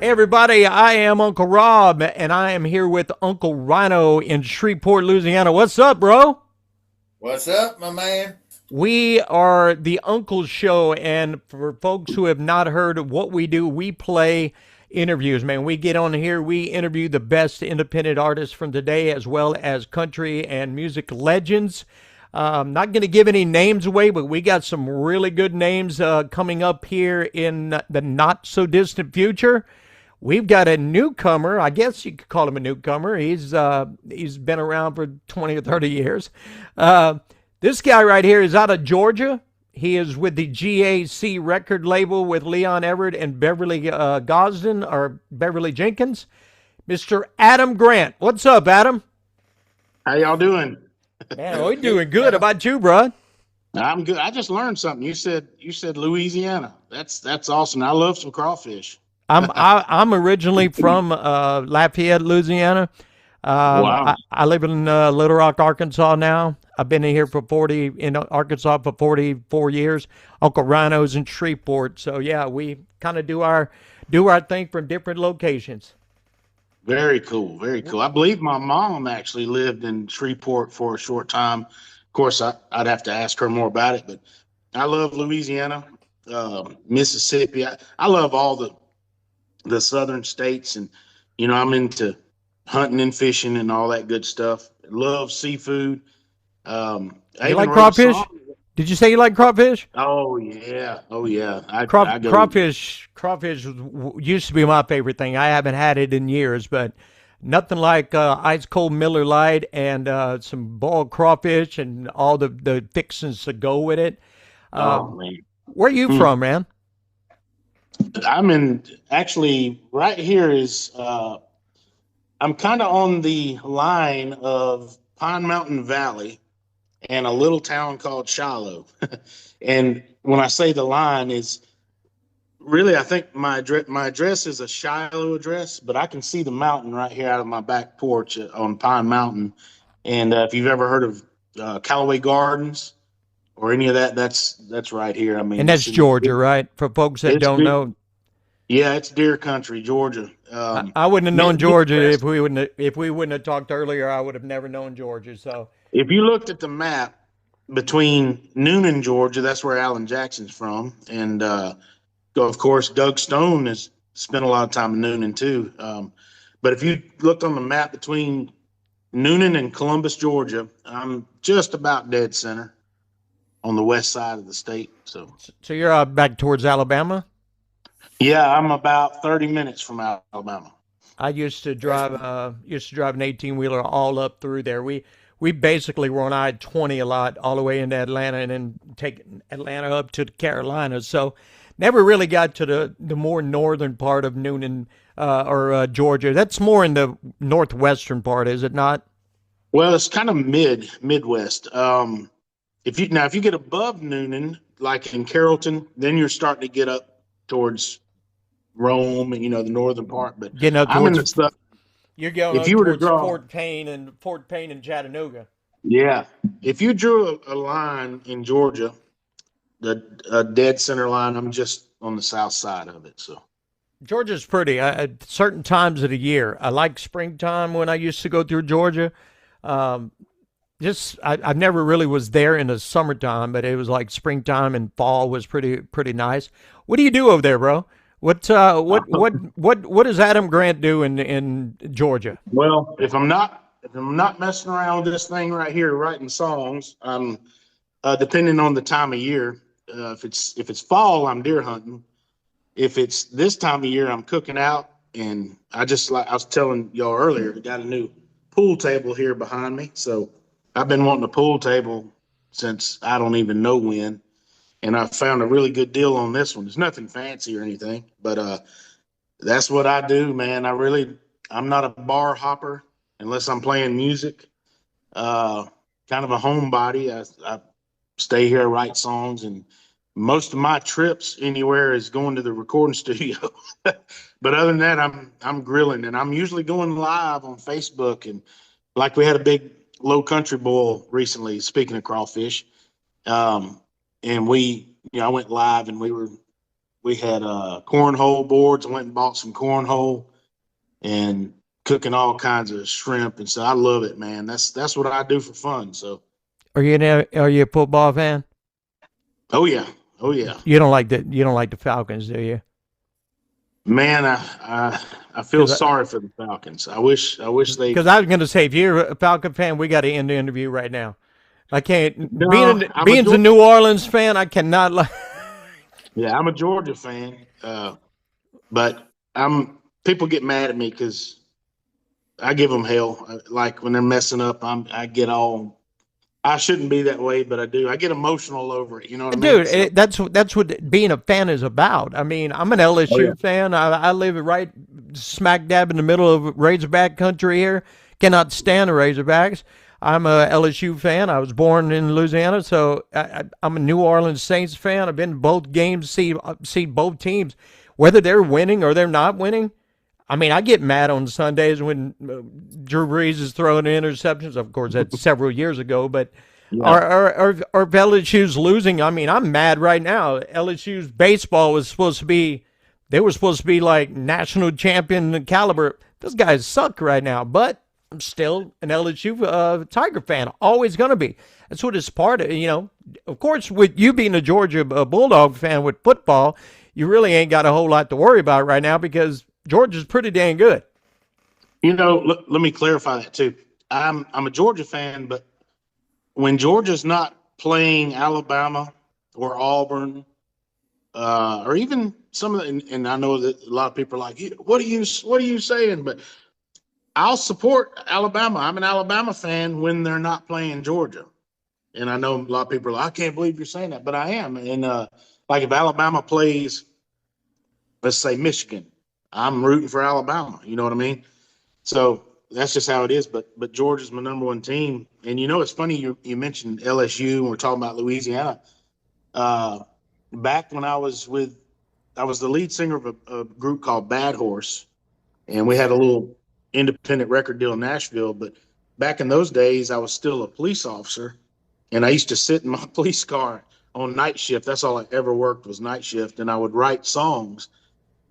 Everybody, I am Uncle Rob, and I am here with Uncle Rhino in Shreveport, Louisiana. What's up, bro? What's up, my man? We are the Uncle Show, and for folks who have not heard of what we do, we play interviews, man. We get on here, we interview the best independent artists from today, as well as country and music legends. Not going to give any names away, but we got some really good names coming up here in the not so distant future. We've got a newcomer. I guess you could call him a newcomer. He's been around for 20 or 30 years. This guy right here is out of Georgia. He is with the GAC record label with Leon Everett and Beverly Gosden or Beverly Jenkins. Mr. Adam Grant. What's up, Adam? How y'all doing? Man, we're doing good. How about you, bro? I'm good. I just learned something. You said Louisiana. That's awesome. I love some crawfish. I'm originally from Lafayette, Louisiana. Wow. I live in Little Rock, Arkansas now. I've been in Arkansas for 44 years. Uncle Rhino's in Shreveport, so yeah, we kind of do our thing from different locations. Very cool. Very cool. I believe my mom actually lived in Shreveport for a short time. Of course, I'd have to ask her more about it, but I love Louisiana, Mississippi. I love all the southern states, and I'm into hunting and fishing and all that good stuff. Love seafood. I You even like wrote a crawfish? song. Did you say you like crawfish? Oh yeah, oh yeah. I go. Crawfish used to be my favorite thing. I haven't had it in years, but nothing like ice cold Miller Lite and some boiled crawfish and all the fixings to go with it. Oh Um, man. where are you Hmm. from, man? I'm in actually right here is I'm kind of on the line of Pine Mountain Valley and a little town called Shiloh. And when I say the line is really, I think my address is a Shiloh address, but I can see the mountain right here out of my back porch on Pine Mountain. And if you've ever heard of Callaway Gardens or any of that, that's right here. I And mean, that's it's in Georgia, right? For folks that it's don't know, yeah, it's deer country, Georgia. I wouldn't have known Georgia Midwest. if we wouldn't have talked earlier. I would have never known Georgia. So If you looked at the map between Noonan, Georgia, that's where Alan Jackson's from, and of course Doug Stone has spent a lot of time in Noonan too. But if you looked on the map between Noonan and Columbus, Georgia, I'm just about dead center on the west side of the state. So so you're back towards Alabama. yeah, I'm about 30 minutes from Alabama. I used to drive an 18 wheeler all up through there. We basically were on I-20 a lot, all the way into Atlanta, and then take Atlanta up to the Carolinas. So never really got to the more northern part of Noonan or Georgia. That's more in the northwestern part, is it not? Well, it's kind of Midwest. If you get above Noonan, like in Carrollton, then you're starting to get up towards Rome and the northern part. But Getting up I'm in towards the stuff. you're going If up you were to towards draw, Fort Payne and Chattanooga. yeah, if you drew a line in Georgia, the a dead center line, I'm just on the south side of it. So Georgia's pretty. At certain times of the year, I like springtime when I used to go through Georgia. Um, I never really was there in the summertime, but it was like springtime and fall was pretty nice. What do you do over there, bro? What does Adam Grant do in Georgia? well, if I'm not messing around with this thing right here, writing songs, I'm depending on the time of year. If it's fall, I'm deer hunting. If it's this time of year, I'm cooking out, and like I was telling y'all earlier, I got a new pool table here behind me. So I've been wanting a pool table since I don't even know when, and I found a really good deal on this one. It's nothing fancy or anything, but that's what I do, man. I'm not a bar hopper unless I'm playing music. Uh, Kind of a homebody. I stay here, write songs, and most of my trips anywhere is going to the recording studio. But other than that, I'm grilling, and I'm usually going live on Facebook. And like we had a big low country boil recently. Speaking of crawfish, um, and I went live, and we were We had cornhole boards. I went and bought some cornhole and cooking all kinds of shrimp and so I love it, man. That's what I do for fun. So Are you a football fan? oh yeah, oh yeah, You don't like the Falcons, do you? man. I feel sorry for the Falcons. I wish they. Because I was going to say, if you're a Falcon fan, we got to end the interview right now. I can't. No, being a New Orleans fan, I cannot. Yeah, I'm a Georgia fan, but people get mad at me because I give them hell. Like when they're messing up, I get all. I shouldn't be that way, but I do. I get emotional over it. You know what I mean? Dude, that's what being a fan is about. I mean, I'm an LSU fan. I live right smack dab in the middle of Razorback country here. Cannot stand the Razorbacks. I'm a LSU fan. I was born in Louisiana, so I'm a New Orleans Saints fan. I've been to both games, see both teams, whether they're winning or they're not winning. I mean, I get mad on Sundays when Drew Brees is throwing interceptions. Of course, that's several years ago, but are LSU's losing? I mean, I'm mad right now. LSU's baseball was supposed to be, they were supposed to be like national champion caliber. Those guys suck right now, but I'm still an LSU Tiger fan. Always going to be. That's what it's part of, you know. Of course, with you being a Georgia Bulldog fan with football, you really ain't got a whole lot to worry about right now because Georgia's pretty dang good. You know, let me clarify that too. I'm a Georgia fan, but when Georgia's not playing Alabama or Auburn, or even some of the, and I know that a lot of people are like, what are you saying? But I'll support Alabama. I'm an Alabama fan when they're not playing Georgia. And I know a lot of people are like, I can't believe you're saying that, but I am. And like if Alabama plays, let's say Michigan, I'm rooting for Alabama. You know what I mean? So that's just how it is. But Georgia's my number one team. And you know, it's funny you mentioned LSU and we're talking about Louisiana. Back when I was the lead singer of a group called Bad Horse, and we had a little independent record deal in Nashville. But back in those days, I was still a police officer, and I used to sit in my police car on night shift. That's all I ever worked was night shift, and I would write songs.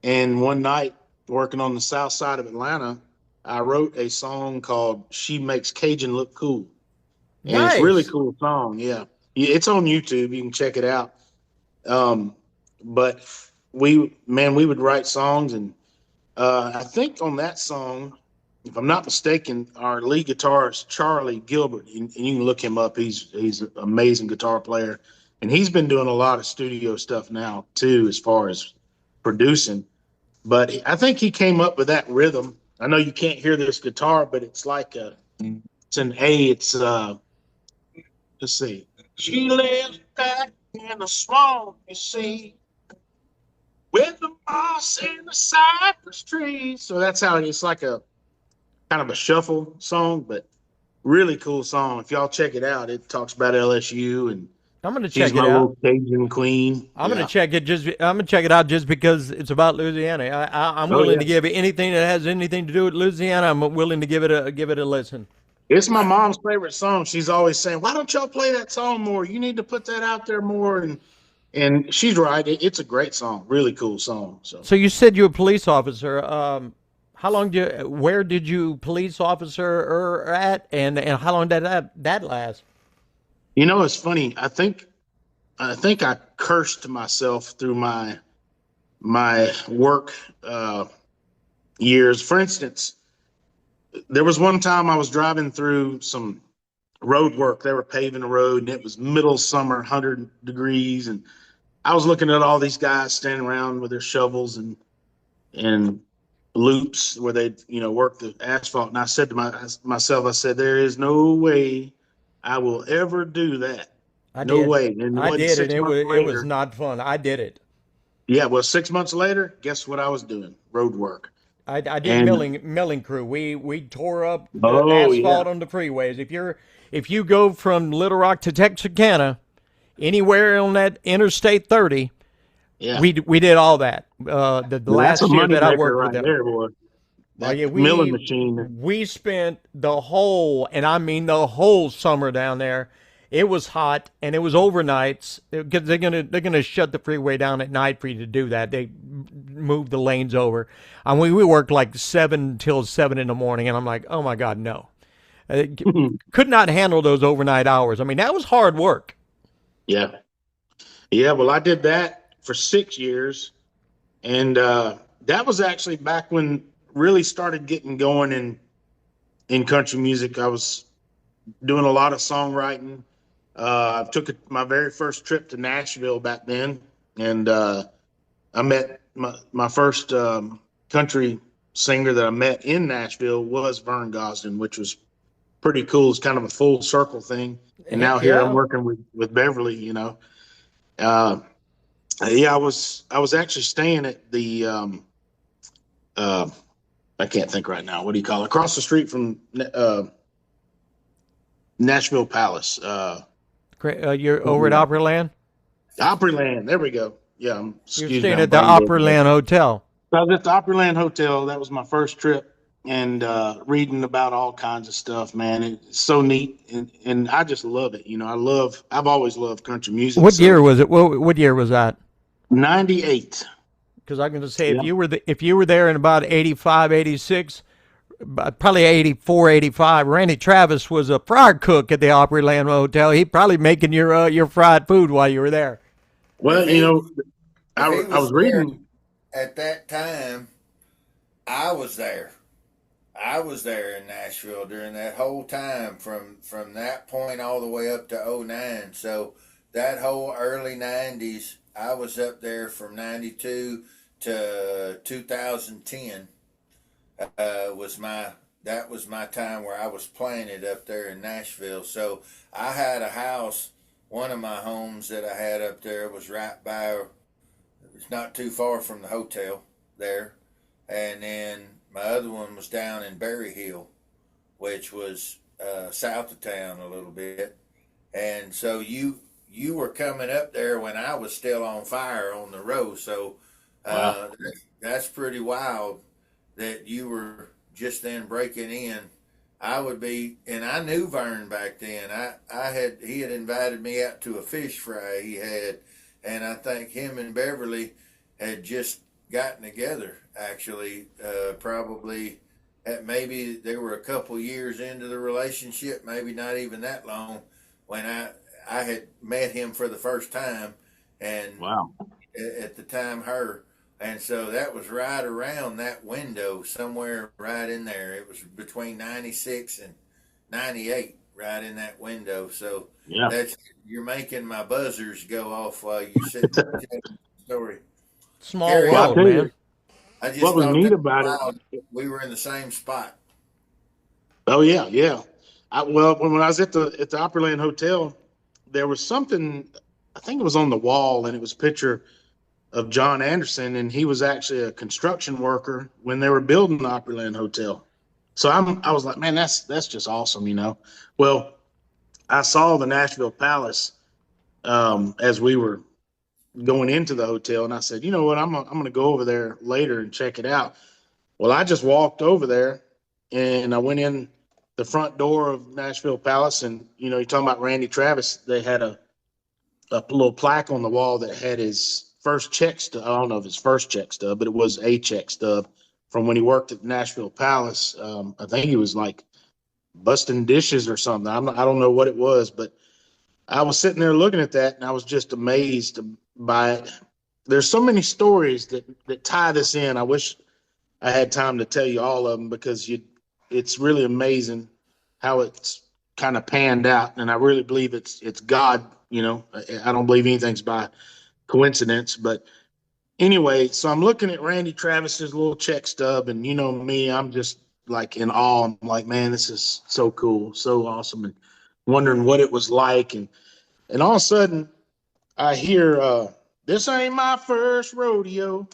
And one night, working on the south side of Atlanta, I wrote a song called "She Makes Cajun Look Cool," and Nice. it's a really cool song. Yeah, it's on YouTube. You can check it out. But we would write songs, and I think on that song, if I'm not mistaken, our lead guitarist Charlie Gilbert, and you can look him up. He's an amazing guitar player, and he's been doing a lot of studio stuff now too, as far as producing. But I think he came up with that rhythm. I know you can't hear this guitar, but it's like it's an A. It's let's see. She lives back in the swamp, you see, with the moss and the cypress trees. So that's how it's like a kind of a shuffle song, but really cool song. If y'all check it out, it talks about LSU and I'm gonna she's check my it out. little Cajun queen. I'm gonna check it. I'm gonna check it out just because it's about Louisiana. I'm willing to give it anything that has anything to do with Louisiana. I'm willing to give it a listen. It's my mom's favorite song. She's always saying, "Why don't y'all play that song more? You need to put that out there more." And she's right. It's a great song, really cool song. So you said you're a police officer. Where did you police officer at, and how long did that last? You know, it's funny. I think I cursed myself through my work years. For instance, there was one time I was driving through some road work. They were paving a road, and it was middle summer, 100 degrees, and I was looking at all these guys standing around with their shovels and loops where they work the asphalt. And I said to myself, I said, there is no way I will ever do that. No way. And I did it. It was not fun. I did it. Yeah. Well, 6 months later, guess what I was doing? Road work. I did milling crew. We tore up the asphalt on the freeways. If you go from Little Rock to Texarkana, anywhere on that Interstate 30, we did all that. The last year that I worked with them. There, boy. Milling machine. We spent the whole, and I mean the whole summer down there. It was hot, and it was overnights because they're gonna shut the freeway down at night for you to do that. They move the lanes over. And we worked like 7 till 7 in the morning, and I'm like, oh my God, no. I could not handle those overnight hours. I mean, that was hard work. Yeah. Yeah. Well, I did that for 6 years. And that was actually back when really started getting going in country music. I was doing a lot of songwriting. I took my very first trip to Nashville back then, and I met my first country singer that I met in Nashville was Vern Gosdin, which was pretty cool. It's kind of a full circle thing. And now here I'm working with Beverly, you know. Yeah, I was actually staying at the I can't think right now. What do you call it? Across the street from Nashville Palace. You're over at Opryland? Opryland. There we go. Yeah, You're staying at the Opryland Hotel. I was at the Opryland Hotel. That was my first trip, and reading about all kinds of stuff, man. It's so neat, and I just love it. You know, I've always loved country music. What year was it? What year was that? 98. Because I'm going to say, if you were there in about 85, 86, probably 84, 85, Randy Travis was a fryer cook at the Opryland Hotel. He probably making your fried food while you were there. Well, you know, I was reading. At that time, I was there. I was there in Nashville during that whole time from that point all the way up to 09. So that whole early 90s, I was up there from 92 to 2010. That was my time where I was playing it up there in Nashville. So I had a house. One of my homes that I had up there was right by. It's not too far from the hotel there, and then my other one was down in Berry Hill, which was south of town a little bit. And so you were coming up there when I was still on fire on the road. So Wow. that's pretty wild that you were just then breaking in. I would be, and I knew Vern back then. He had invited me out to a fish fry he had, and I think him and Beverly had just gotten together. Actually, probably maybe they were a couple years into the relationship, maybe not even that long, when I had met him for the first time, and Wow. at the time her. And so that was right around that window, somewhere right in there. It was between 96 and 98, right in that window. So Yeah. you're making my buzzers go off while you sit there telling the story. Small Carry Well, I'll world, tell man. you I just what was thought neat that about wild. it. We were in the same spot. Oh yeah, yeah. Well, when I was at the Opryland Hotel, there was something. I think it was on the wall, and it was a picture of John Anderson, and he was actually a construction worker when they were building the Opryland Hotel. So I was like, man, that's just awesome, you know. Well, I saw the Nashville Palace as we were going into the hotel, and I said, you know what, I'm gonna go over there later and check it out. Well, I just walked over there, and I went in the front door of Nashville Palace, and you know, you're talking about Randy Travis. They had a little plaque on the wall that had his first check stub. I don't know if his first check stub, but it was a check stub from when he worked at Nashville Palace. I think he was like busting dishes or something. I don't know what it was, but I was sitting there looking at that, and I was just amazed by it. There's so many stories that tie this in. I wish I had time to tell you all of them, because it's really amazing how it's kind of panned out, and I really believe it's God. You know, I don't believe anything's by coincidence. But anyway, so I'm looking at Randy Travis's little check stub, and you know me, I'm just like in awe. I'm like, man, this is so cool, so awesome, and wondering what it was like. And all of a sudden I hear, this ain't my first rodeo.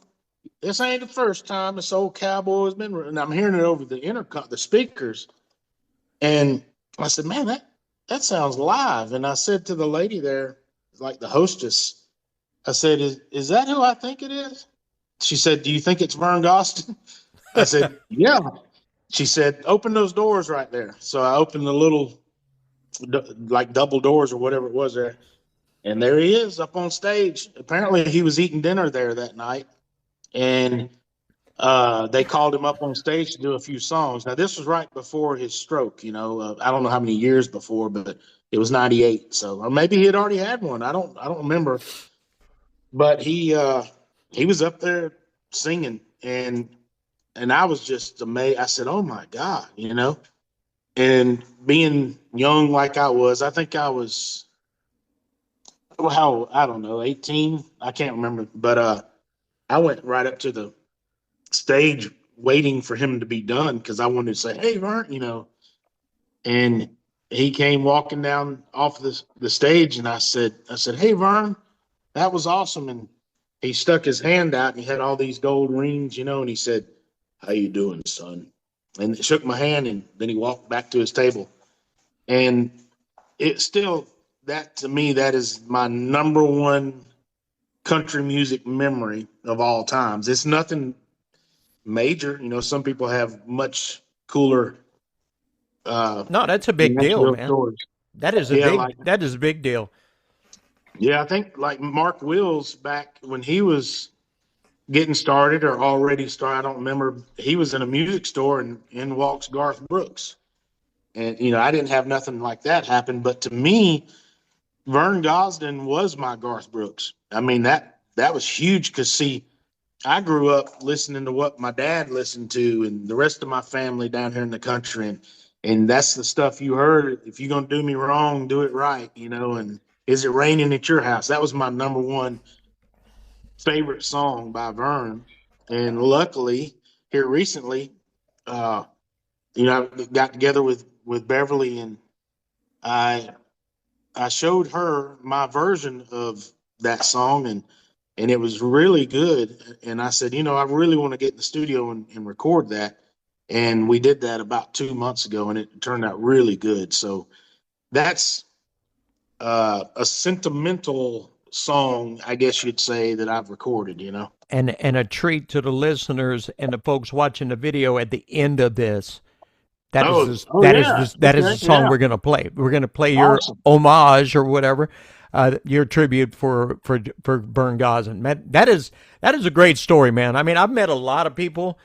This ain't the first time this old cowboy has been. And I'm hearing it over the intercom, the speakers. And I said, man, that sounds live. And I said to the lady there, like the hostess, I said, is that who I think it is? She said, do you think it's Vern Gosdin? I said, yeah. She said, open those doors right there. So I opened the little like double doors or whatever it was there. And there he is up on stage. Apparently, he was eating dinner there that night, and they called him up on stage to do a few songs. Now, this was right before his stroke. I don't know how many years before, but it was '98. So, or maybe he had already had one. I don't remember. But he was up there singing, and I was just amazed. I said, "Oh my God," And being young like I was, I think I was, well, I don't know, 18. I can't remember, but I went right up to the stage waiting for him to be done because I wanted to say, "Hey, Vern," and he came walking down off the stage, and I said, "Hey, Vern, that was awesome." And he stuck his hand out, and he had all these gold rings, and he said, "How you doing, son?" And shook my hand, and then he walked back to his table. And it still, that to me, that is my number one country music memory of all times. It's nothing major. Some people have much cooler No, that's a big deal, Nashville man. stories. That is a Yeah, big that is a big deal. yeah, I think like Mark Wills back when he was getting started or already started, I don't remember. He was in a music store and in walks Garth Brooks. And, I didn't have nothing like that happen. But to me, Vern Gosdin was my Garth Brooks. I mean, that was huge because, see, I grew up listening to what my dad listened to and the rest of my family down here in the country. And that's the stuff you heard. If you're going to do me wrong, do it right, and is it raining at your house? That was my number one favorite song by Vern. And luckily, here recently, I got together with Beverly, and I showed her my version of that song, and it was really good. And I said, I really want to get in the studio and record that. And we did that about 2 months ago, and it turned out really good. So that's a sentimental song, I guess you'd say, that I've recorded. And a treat to the listeners and the folks watching the video at the end of this. Yeah. That is Okay, the song yeah. we're going to play. We're going to play your Awesome. homage or whatever, your tribute for Vern Gosdin. Man, that is a great story, man. I mean, I've met a lot of people.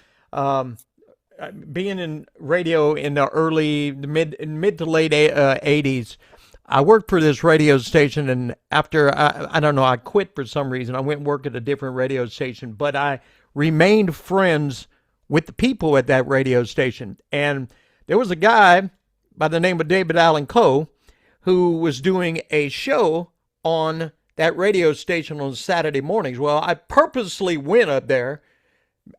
Being in radio in the mid to late '80s, I worked for this radio station, and after I don't know, I quit for some reason. I went and worked at a different radio station, but I remained friends with the people at that radio station. And there was a guy by the name of David Allen Coe who was doing a show on that radio station on Saturday mornings. Well, I purposely went up there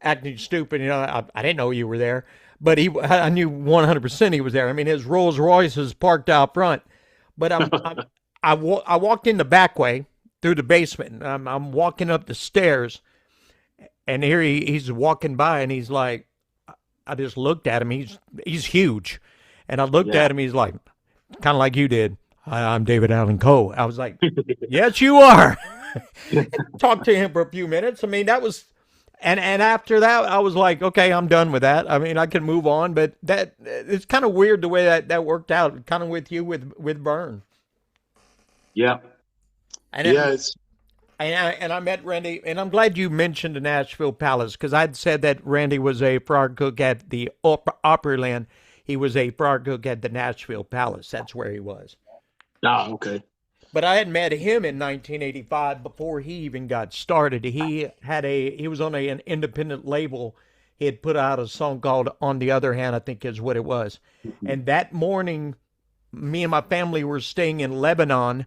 acting stupid. I didn't know you were there, but I knew 100% he was there. I mean, his Rolls Royce is parked out front, but I walked in the back way through the basement. I'm walking up the stairs, and here he's walking by, and he's like, I just looked at him. He's huge, and I looked Yeah. at him. He's like, kind of like you did. Hi, I'm David Allen Coe. I was like, yes, you are. Talked to him for a few minutes. I mean, that was. And after that, I was like, okay, I'm done with that. I mean, I can move on. But it's kind of weird the way that worked out, kind of with you with Vern. Yeah. And Yeah. It's and I met Randy, and I'm glad you mentioned the Nashville Palace because I'd said that Randy was a fryer cook at the Opryland. He was a fryer cook at the Nashville Palace. That's where he was. okay. But I had met him in 1985 before he even got started. He was on an independent label. He had put out a song called "On the Other Hand," I think is what it was. And that morning, me and my family were staying in Lebanon,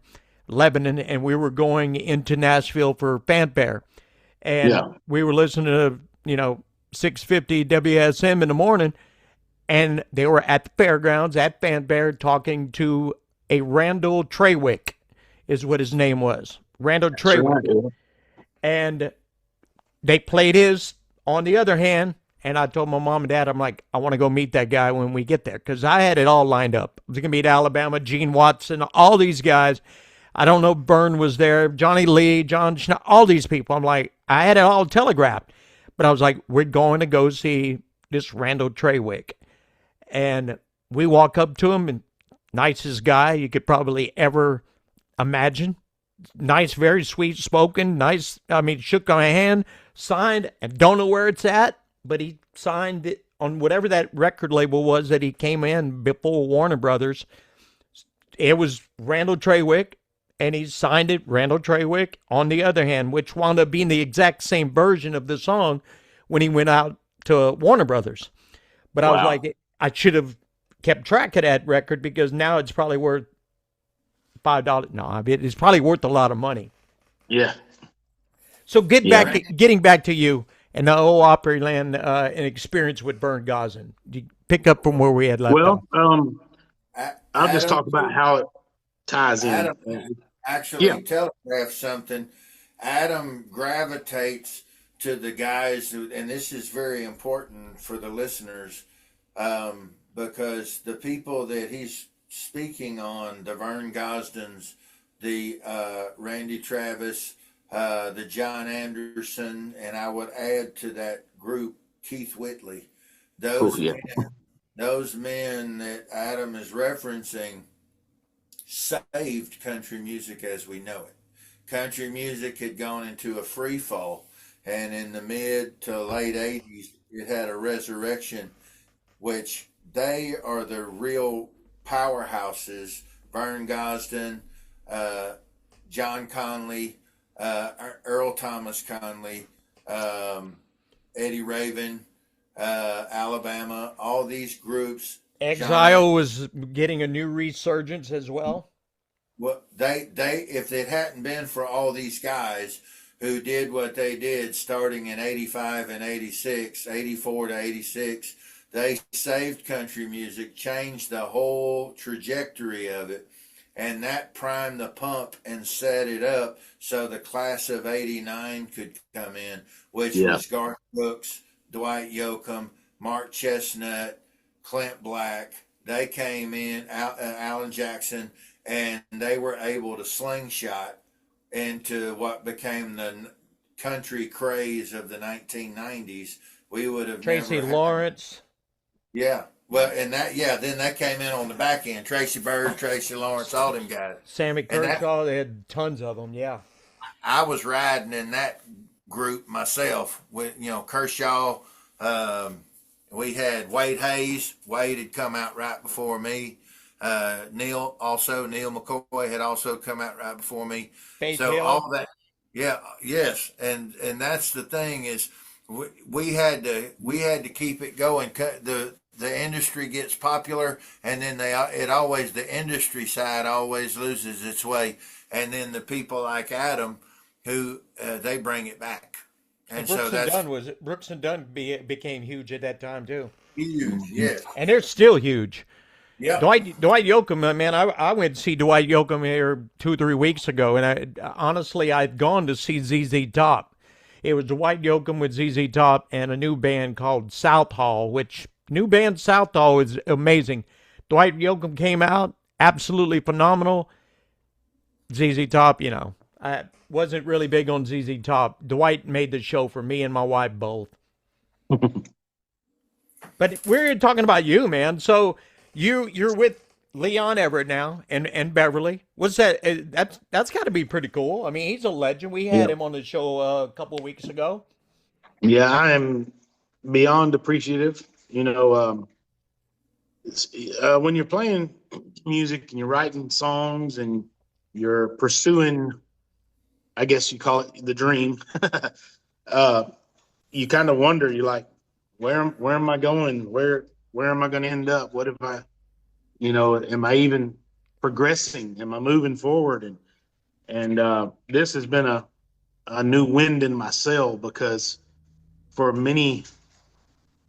and we were going into Nashville for Fanfare. And Yeah. we were listening to 650 WSM in the morning, and they were at the fairgrounds at Fanfare talking to a Randall Trawick, is what his name was. Randall Trawick. Sure. And they played his On the Other Hand. And I told my mom and dad, I'm like, I want to go meet that guy when we get there. Because I had it all lined up. I was going to meet Alabama, Gene Watson, all these guys. I don't know if Byrne was there, Johnny Lee, John Schneid, all these people. I'm like, I had it all telegraphed. But I was like, we're going to go see this Randall Trawick. And we walk up to him, and nicest guy you could probably ever imagine. Nice, very sweet spoken, nice. I mean, shook my hand, signed, and don't know where it's at, but he signed it on whatever that record label was that he came in before Warner Brothers. It was Randall Trawick, and he signed it Randall Trawick on the other hand, which wound up being the exact same version of the song when he went out to Warner Brothers. But I was Wow. like, I should have kept track of that record because now it's probably worth $5. No, I mean, it's probably worth a lot of money. Yeah. So Yeah. getting back to you and the old Opryland and experience with Bernd Gosden. You pick up from where we had left off. Well, I'll just Adam, talk about how it ties in. Adam actually Yeah. telegraphed something. Adam gravitates to the guys who, and this is very important for the listeners, because the people that he's speaking on, the Vern Gosdens, the Randy Travis, the John Anderson, and I would add to that group Keith Whitley. Those yeah. those men that Adam is referencing saved country music as we know it. Country music had gone into a free fall, and in the mid to late 80s, it had a resurrection, which they are the real powerhouses. Vern Gosden, John Conley, Earl Thomas Conley, Eddie Raven, Alabama, all these groups. Exile was getting a new resurgence as well. Well, they if it hadn't been for all these guys who did what they did starting in 85 and 86, 84 to 86, they saved country music, changed the whole trajectory of it, and that primed the pump and set it up so the class of 89 could come in, which was Garth Brooks, Dwight Yoakam, Mark Chestnut, Clint Black. They came in, Alan Jackson, and they were able to slingshot into what became the country craze of the 1990s. We would have Tracy never Lawrence. Yeah. Well, and then that came in on the back end. Tracy Byrd, Tracy Lawrence, all them guys. Sammy And that- Kershaw, they had tons of them, yeah. I was riding in that group myself with, Kershaw. We had Wade Hayes. Wade had come out right before me. Neil McCoy had also come out right before me. Faith So Hill. all that, yeah, yes, and that's the thing is we had to keep it going. The industry gets popular, and then the industry side always loses its way, and then the people like Adam, who they bring it back, and so that's Brooks and Dunn became huge at that time too, huge. Yes, and they're still huge. yeah. Dwight Yoakam, man, I went to see Dwight Yoakam here 2-3 weeks ago, and honestly I'd gone to see ZZ Top. It was Dwight Yoakam with ZZ Top and a new band called Southall, which new band Southall is amazing. Dwight Yoakam came out, absolutely phenomenal. ZZ Top, I wasn't really big on ZZ Top. Dwight made the show for me and my wife both. But we're talking about you, man. So you're with Leon Everett now and Beverly. What's that? That's got to be pretty cool. I mean, he's a legend. We had him on the show a couple of weeks ago. Yeah, I am beyond appreciative. When you're playing music and you're writing songs and you're pursuing, I guess you call it the dream, you kind of wonder, you're like, where am I going? Where am I going to end up? What if am I even progressing? Am I moving forward? And this has been a new wind in my sail, because for many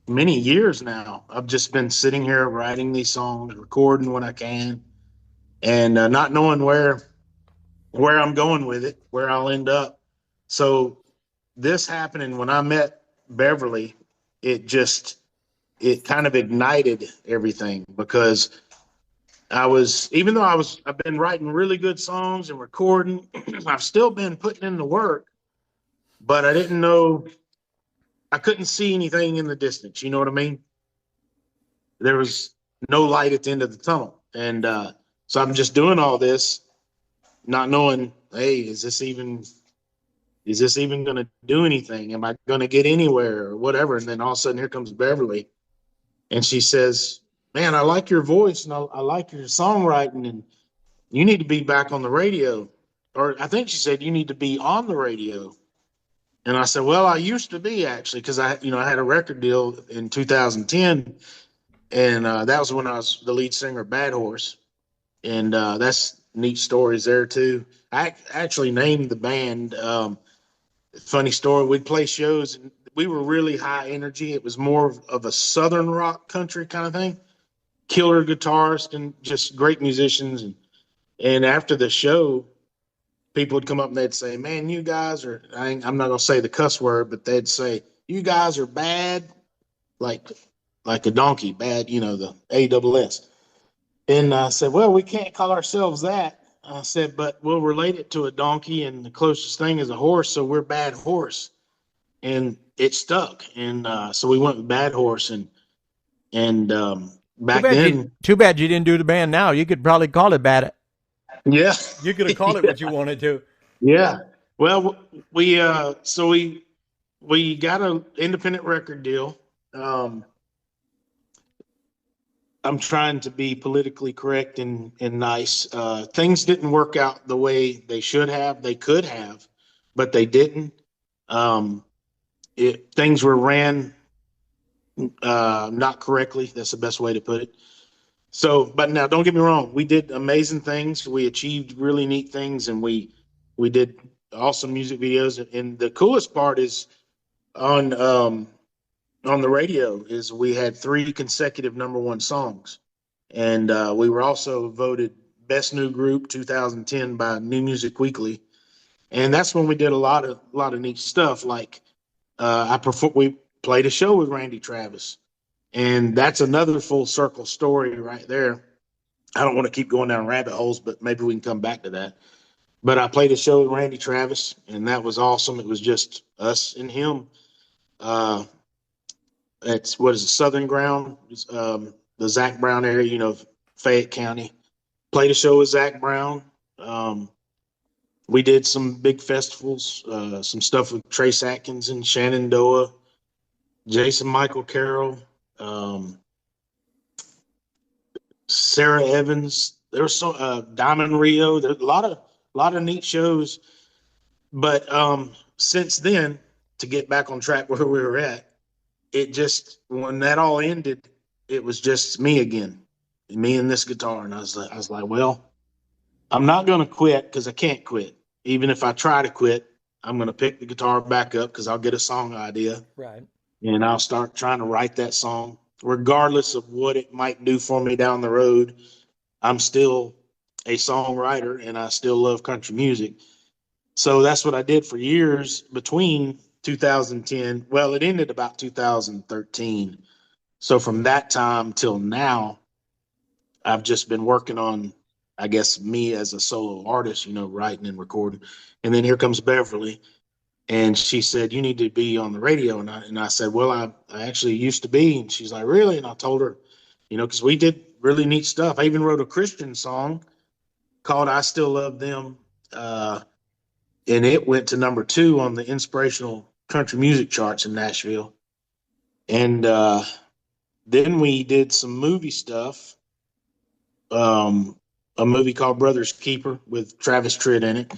years now, I've just been sitting here writing these songs, recording when I can, and not knowing where I'm going with it, where I'll end up. So this happening when I met Beverly, it kind of ignited everything, because even though I've been writing really good songs and recording, I've still been putting in the work, but I didn't know, I couldn't see anything in the distance. You know what I mean? There was no light at the end of the tunnel. And so I'm just doing all this, not knowing, hey, is this even going to do anything? Am I going to get anywhere or whatever? And then all of a sudden, here comes Beverly, and she says, "Man, I like your voice and I like your songwriting, and you need to be back on the radio." Or I think she said, "You need to be on the radio." And I said, "Well, I used to be actually, because I had a record deal in 2010, and that was when I was the lead singer of Bad Horse, and that's neat stories there too. I actually named the band. Funny story: we'd play shows, and we were really high energy. It was more of a southern rock country kind of thing. Killer guitarists and just great musicians, and after the show, people would come up and they'd say, "Man, you guys are," I'm not going to say the cuss word, but they'd say, "You guys are bad," like a donkey, bad, the AWS. And I said, "Well, we can't call ourselves that." I said, "But we'll relate it to a donkey, and the closest thing is a horse, so we're Bad Horse." And it stuck. And so we went with Bad Horse, and back then, Too bad you didn't do the band now. You could probably call it bad. yeah, You could have called it what you wanted to. yeah. Well, we got an independent record deal. I'm trying to be politically correct and nice. Things didn't work out the way they should have. They could have, but they didn't. Things were ran not correctly. That's the best way to put it. So, but now don't get me wrong. We did amazing things. We achieved really neat things, and we did awesome music videos. And the coolest part is on the radio is we had 3 consecutive #1 songs, and we were also voted Best New Group 2010 by New Music Weekly, and that's when we did a lot of neat stuff. Like we played a show with Randy Travis, and that's another full circle story right there. I don't want to keep going down rabbit holes, but maybe we can come back to that. But I played a show with Randy Travis, and that was awesome. It was just us and him. It's what is it, Southern Ground, the Zach Brown area, Fayette County. Played a show with Zach Brown. We did some big festivals, some stuff with Trace Atkins and Shenandoah, Jason Michael Carroll, Sarah Evans. There was Diamond Rio. There's a lot of neat shows. But since then, to get back on track where we were at, when that all ended, it was just me again, me and this guitar. And I was like, well, I'm not going to quit because I can't quit. Even if I try to quit, I'm going to pick the guitar back up because I'll get a song idea. Right. And I'll start trying to write that song, regardless of what it might do for me down the road. I'm still a songwriter and I still love country music. So that's what I did for years between 2010. Well, it ended about 2013. So from that time till now, I've just been working on, I guess, me as a solo artist, writing and recording. And then here comes Beverly, and she said, "You need to be on the radio." And I said, "Well, I actually used to be." And she's like, "Really?" And I told her, because we did really neat stuff. I even wrote a Christian song called "I Still Love Them." And it went to #2 on the inspirational country music charts in Nashville. And then we did some movie stuff. A movie called Brother's Keeper with Travis Tritt in it.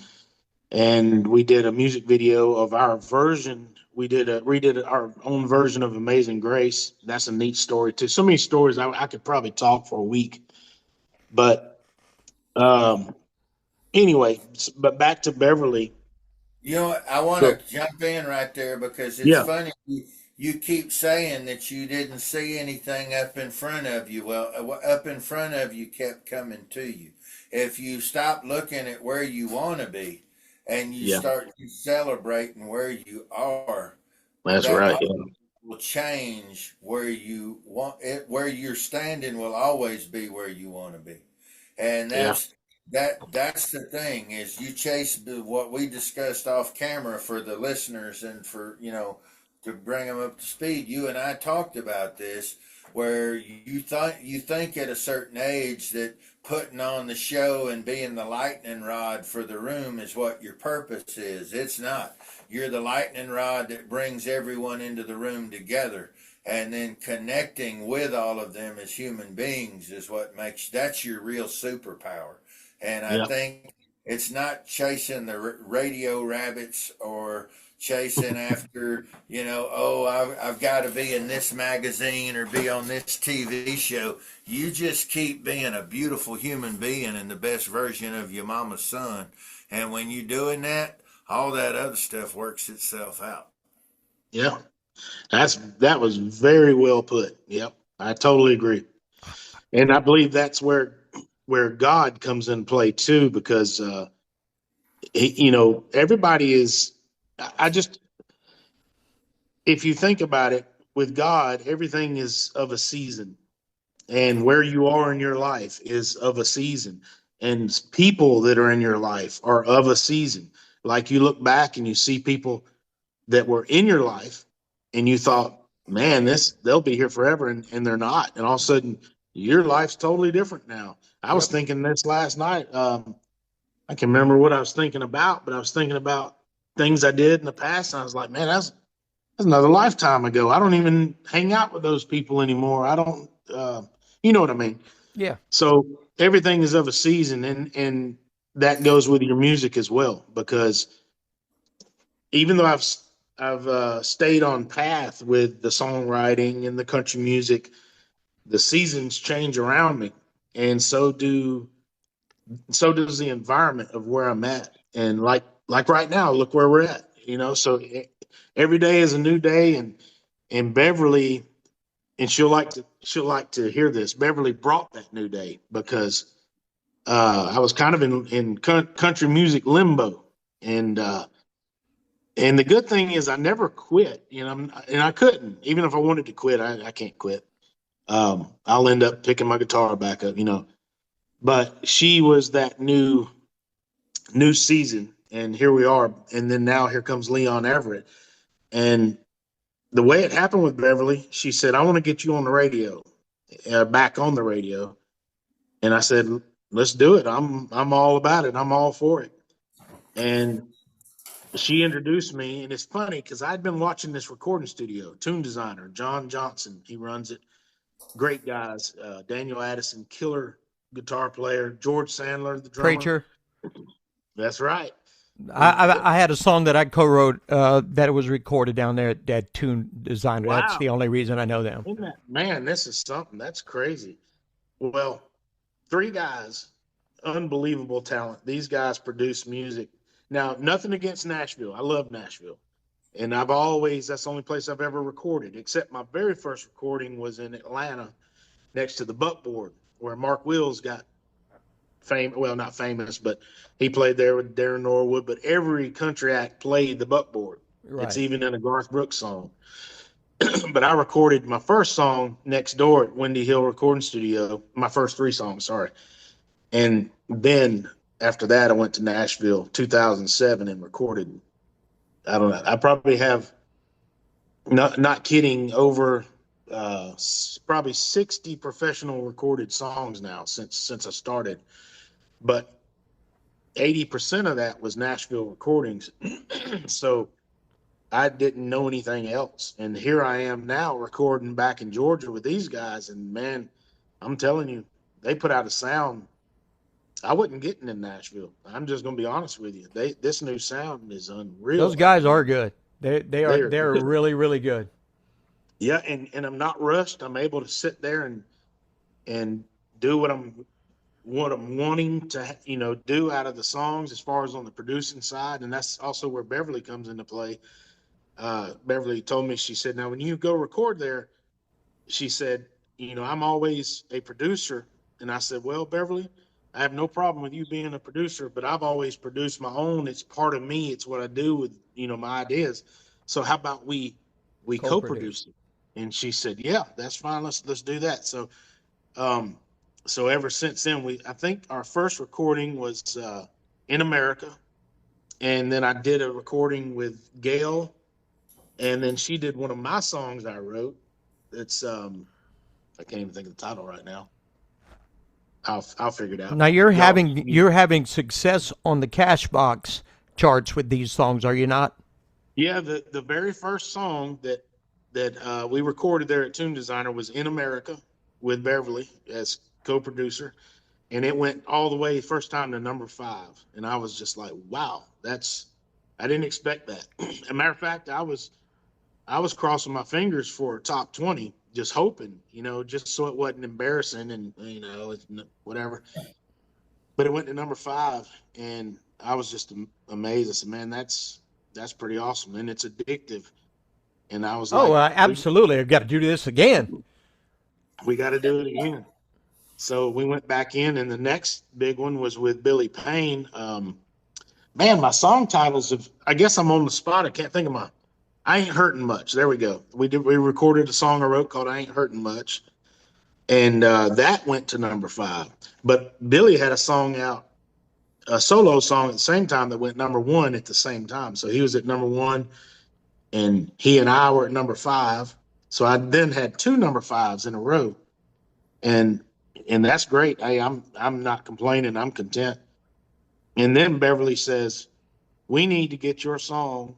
And we did a music video of our version. We redid our own version of Amazing Grace. That's a neat story too. So many stories. I could probably talk for a week. But anyway, but back to Beverly. I want to jump in right there because it's funny. You keep saying that you didn't see anything up in front of you. Well, up in front of you kept coming to you. If you stop looking at where you want to be and you start celebrating where you are, that's right. Will change where you want it. Where you're standing will always be where you want to be, and that's the thing is you chase what we discussed off camera for the listeners and for to bring them up to speed. You and I talked about this. where you think at a certain age that putting on the show and being the lightning rod for the room is what your purpose is. It's not. You're the lightning rod that brings everyone into the room together, and then connecting with all of them as human beings is what makes that's your real superpower. And I Yeah. think it's not chasing the radio rabbits or chasing after, oh, I've got to be in this magazine or be on this TV show. You just keep being a beautiful human being and the best version of your mama's son. And when you're doing that, all that other stuff works itself out. Yeah. That was very well put. Yep. I totally agree. And I believe that's where God comes in play too, because everybody is. I just, if you think about it, with God, everything is of a season, and where you are in your life is of a season, and people that are in your life are of a season. Like you look back and you see people that were in your life, and you thought, man, they'll be here forever, and they're not. And all of a sudden, your life's totally different now. I was Yep. thinking this last night. I can remember what I was thinking about, but I was thinking about things I did in the past, and I was like, man, that's another lifetime ago. I don't even hang out with those people anymore. I don't, you know what I mean? Yeah. So everything is of a season, and that goes with your music as well. Because even though I've stayed on path with the songwriting and the country music, the seasons change around me, and so does the environment of where I'm at. And like right now, look where we're at. So every day is a new day, and Beverly, and she'll like to hear this. Beverly brought that new day because I was kind of in country music limbo, and the good thing is I never quit. And I couldn't, even if I wanted to quit. I can't quit. I'll end up picking my guitar back up. But she was that new season, and here we are. And then now here comes Leon Everett, and the way it happened with Beverly, she said, I want to get you on the radio, back on the radio. And I said, let's do it. I'm all about it. I'm all for it. And she introduced me. And it's funny because I'd been watching this recording studio, Tune Designer, John Johnson. He runs it. Great guys. Daniel Addison, killer guitar player. George Sandler, the drummer. Preacher. That's right. I had a song that I co-wrote that was recorded down there at Tune Designer. Wow. That's the only reason I know them. Isn't that, man, this is something. That's crazy. Well, three guys, unbelievable talent. These guys produce music. Now, nothing against Nashville. I love Nashville. And that's the only place I've ever recorded, except my very first recording was in Atlanta next to the Buckboard, where Mark Wills got well, not famous, but he played there with Darren Norwood. But every country act played the Buckboard. Right. It's even in a Garth Brooks song. But I recorded my first song next door at Windy Hill Recording Studio. My first three songs, sorry. And then after that, I went to Nashville 2007 and recorded. I don't know. I probably have, not kidding, over probably 60 professional recorded songs now since I started. But 80% of that was Nashville recordings. So I didn't know anything else. And here I am now recording back in Georgia with these guys. And man, I'm telling you, they put out a sound I wasn't getting in Nashville. I'm just going to be honest with you. This new sound is unreal. Those guys are good. They're good. really, really good. Yeah, and I'm not rushed. I'm able to sit there and do what I'm wanting to do out of the songs as far as on the producing side. And that's also where Beverly comes into play. Beverly told me, she said, now when you go record there, she said, I'm always a producer. And I said, well, Beverly, I have no problem with you being a producer, but I've always produced my own. It's part of me. It's what I do with, my ideas. So how about we co-produce it? And she said, yeah, that's fine. Let's do that. So, so ever since then, I think our first recording was in America. And then I did a recording with Gail. And then she did one of my songs I wrote. It's I can't even think of the title right now. I'll figure it out. Now you're Y'all- having success on the Cashbox charts with these songs, are you not? Yeah, the very first song that we recorded there at Tune Designer was "In America" with Beverly as co-producer, and it went all the way first time to number 5, and I was just like, wow, I didn't expect that. As a matter of fact, I was crossing my fingers for top 20, just hoping, just so it wasn't embarrassing and it's whatever. But it went to number 5, and I was just amazed. I said, man, that's pretty awesome, and it's addictive. And I was Oh, like, absolutely. I've got to do this again. we got to do it again. So we went back in, and the next big one was with Billy Payne. Man, my song titles I guess I'm on the spot. I can't think of I Ain't Hurting Much. There we go. We recorded a song I wrote called I Ain't Hurting Much. And that went to number 5. But Billy had a song out, a solo song at the same time that went number 1 at the same time. So he was at number 1, and he and I were at number 5. So I then had 2 number 5s in a row. And that's great. Hey, I'm not complaining. I'm content. And then Beverly says, we need to get your song,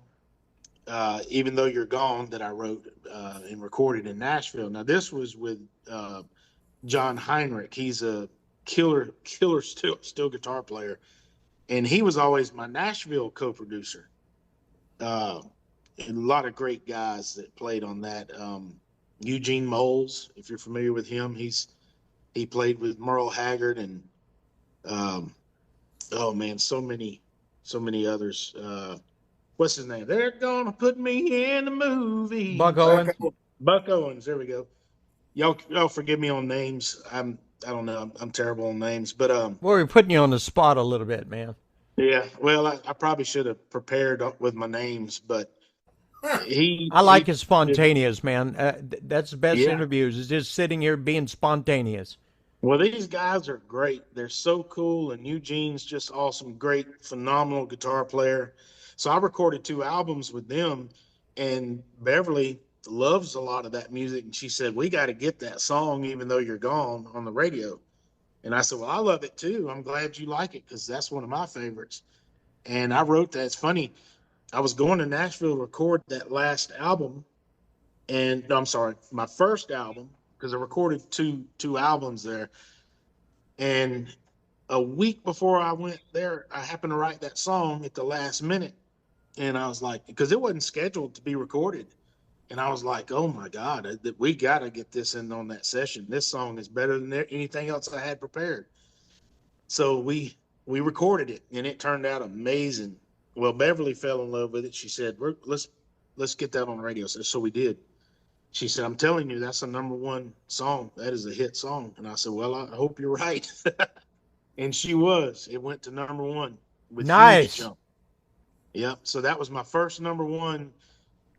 Even Though You're Gone, that I wrote and recorded in Nashville. Now, this was with John Heinrich. He's a killer still guitar player. And he was always my Nashville co-producer. A lot of great guys that played on that. Eugene Moles, if you're familiar with him, he played with Merle Haggard and oh man, so many others. What's his name? They're gonna put me in the movie. Buck Owens. Buck Owens. There we go. Y'all forgive me on names. I don't know. I'm terrible on names, but Well, we're putting you on the spot a little bit, man. yeah. Well, I probably should have prepared with my names, but I like it spontaneous, man. That's the best Yeah. interviews, is just sitting here being spontaneous. Well, these guys are great. They're so cool, and Eugene's just awesome, great, phenomenal guitar player. So I recorded 2 albums with them, and Beverly loves a lot of that music, and she said, we got to get that song, Even Though You're Gone, on the radio. And I said, well, I love it too. I'm glad you like it, because that's one of my favorites. And I wrote that. It's funny. I was going to Nashville to record that last album, and no, I'm sorry, my first album, because I recorded two albums there. And a week before I went there, I happened to write that song at the last minute. And I was like, because it wasn't scheduled to be recorded. And I was like, oh my God, we got to get this in on that session. This song is better than anything else I had prepared. So we recorded it, and it turned out amazing. Well, Beverly fell in love with it. She said, let's get that on the radio. So we did. She said, I'm telling you, that's a number 1 song. That is a hit song. And I said, well, I hope you're right. And she was. It went to number 1 with Nice. huge jump. Yep. So that was my first number 1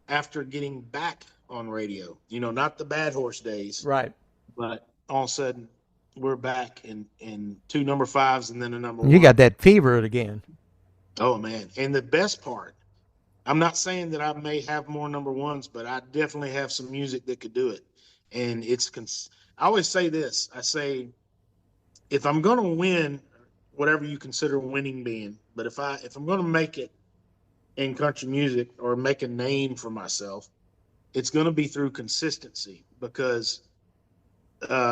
after getting back on radio. Not the Bad Horse days, Right. but all of a sudden we're back in 2 number 5s and then a number 1. You got that fever again. Oh man. And the best part, I'm not saying that I may have more number 1s, but I definitely have some music that could do it. And I always say this. I say, if I'm going to win, whatever you consider winning being, but if I'm going to make it in country music or make a name for myself, it's going to be through consistency, because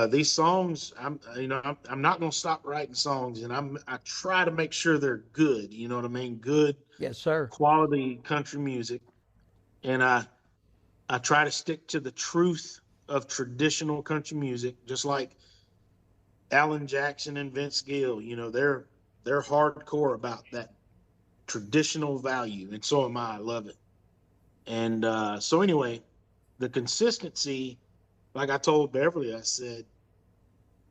these songs, I'm not going to stop writing songs, and I try to make sure they're good. You know what I mean? Good, Yes, sir. quality country music. And I try to stick to the truth of traditional country music, just like Alan Jackson and Vince Gill. They're hardcore about that traditional value, and so am I. I love it. And so anyway, the consistency, like I told Beverly, I said,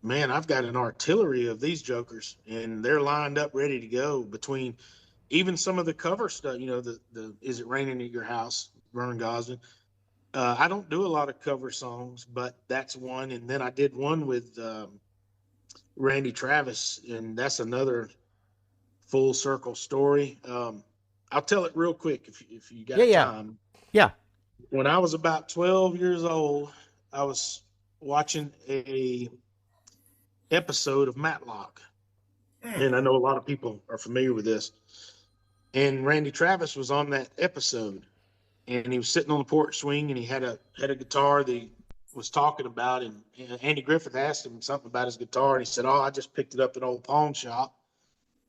man, I've got an artillery of these jokers, and they're lined up ready to go, between even some of the cover stuff, the Is It Raining at Your House, Vernon Gosden. I don't do a lot of cover songs, but that's one. And then I did one with Randy Travis, and that's another full circle story. I'll tell it real quick if you got Yeah. time. Yeah. When I was about 12 years old, I was watching a episode of Matlock. And I know a lot of people are familiar with this. And Randy Travis was on that episode, and he was sitting on the porch swing, and he had a guitar that he was talking about, and Andy Griffith asked him something about his guitar, and he said, "Oh, I just picked it up at an old pawn shop,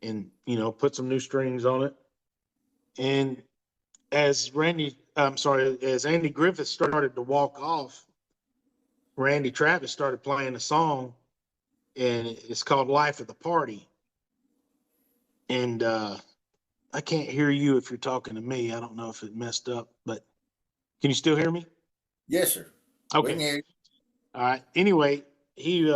and put some new strings on it." And as Andy Griffith started to walk off, Randy Travis started playing a song, and it's called "Life of the Party." And I can't hear you if you're talking to me. I don't know if it messed up, but can you still hear me? Yes, sir. We Okay. can hear you. All right. Anyway, he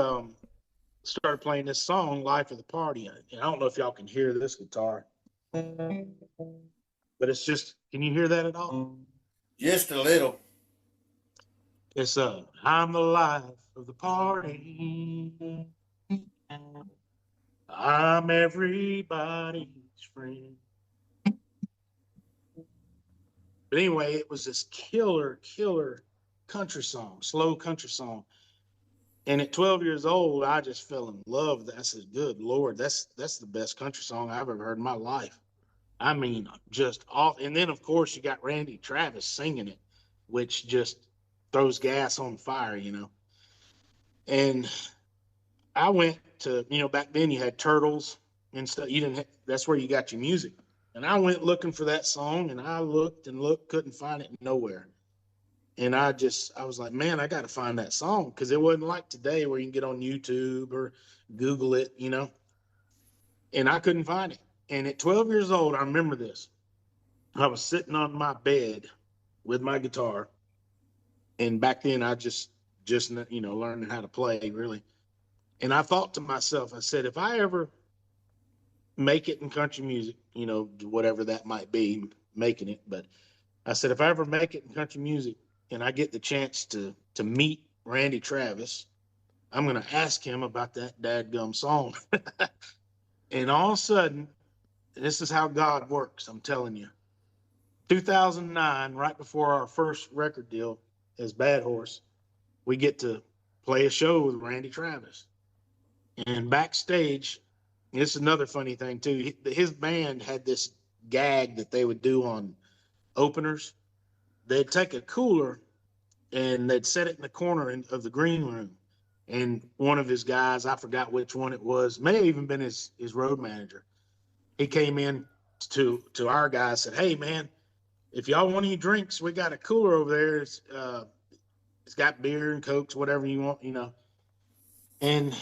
started playing this song, "Life of the Party." And I don't know if y'all can hear this guitar, but it's just, can you hear that at all? Just a little. It's I'm the life of the party. I'm everybody's friend. But anyway, it was this killer country song, slow country song. And at 12 years old, I just fell in love with that. I said, "Good Lord, that's the best country song I've ever heard in my life." I mean, just off. And then, of course, you got Randy Travis singing it, which just throws gas on fire. And I went to, back then you had Turtles and stuff. That's where you got your music. And I went looking for that song, and I looked and looked, couldn't find it nowhere. And I was like, man, I got to find that song, because it wasn't like today where you can get on YouTube or Google it, and I couldn't find it. And at 12 years old, I remember this. I was sitting on my bed with my guitar. And back then I just learning how to play, really. And I thought to myself, I said, if I ever make it in country music, whatever that might be, making it. But I said, if I ever make it in country music and I get the chance to meet Randy Travis, I'm going to ask him about that dadgum song. And all of a sudden, this is how God works, I'm telling you. 2009, right before our first record deal as Bad Horse, we get to play a show with Randy Travis. And backstage, this is another funny thing too. His band had this gag that they would do on openers. They'd take a cooler and they'd set it in the corner of the green room. And one of his guys, I forgot which one it was, may have even been his road manager. He came in to our guys, said, "Hey man, if y'all want any drinks, we got a cooler over there. It's got beer and Cokes, whatever you want, And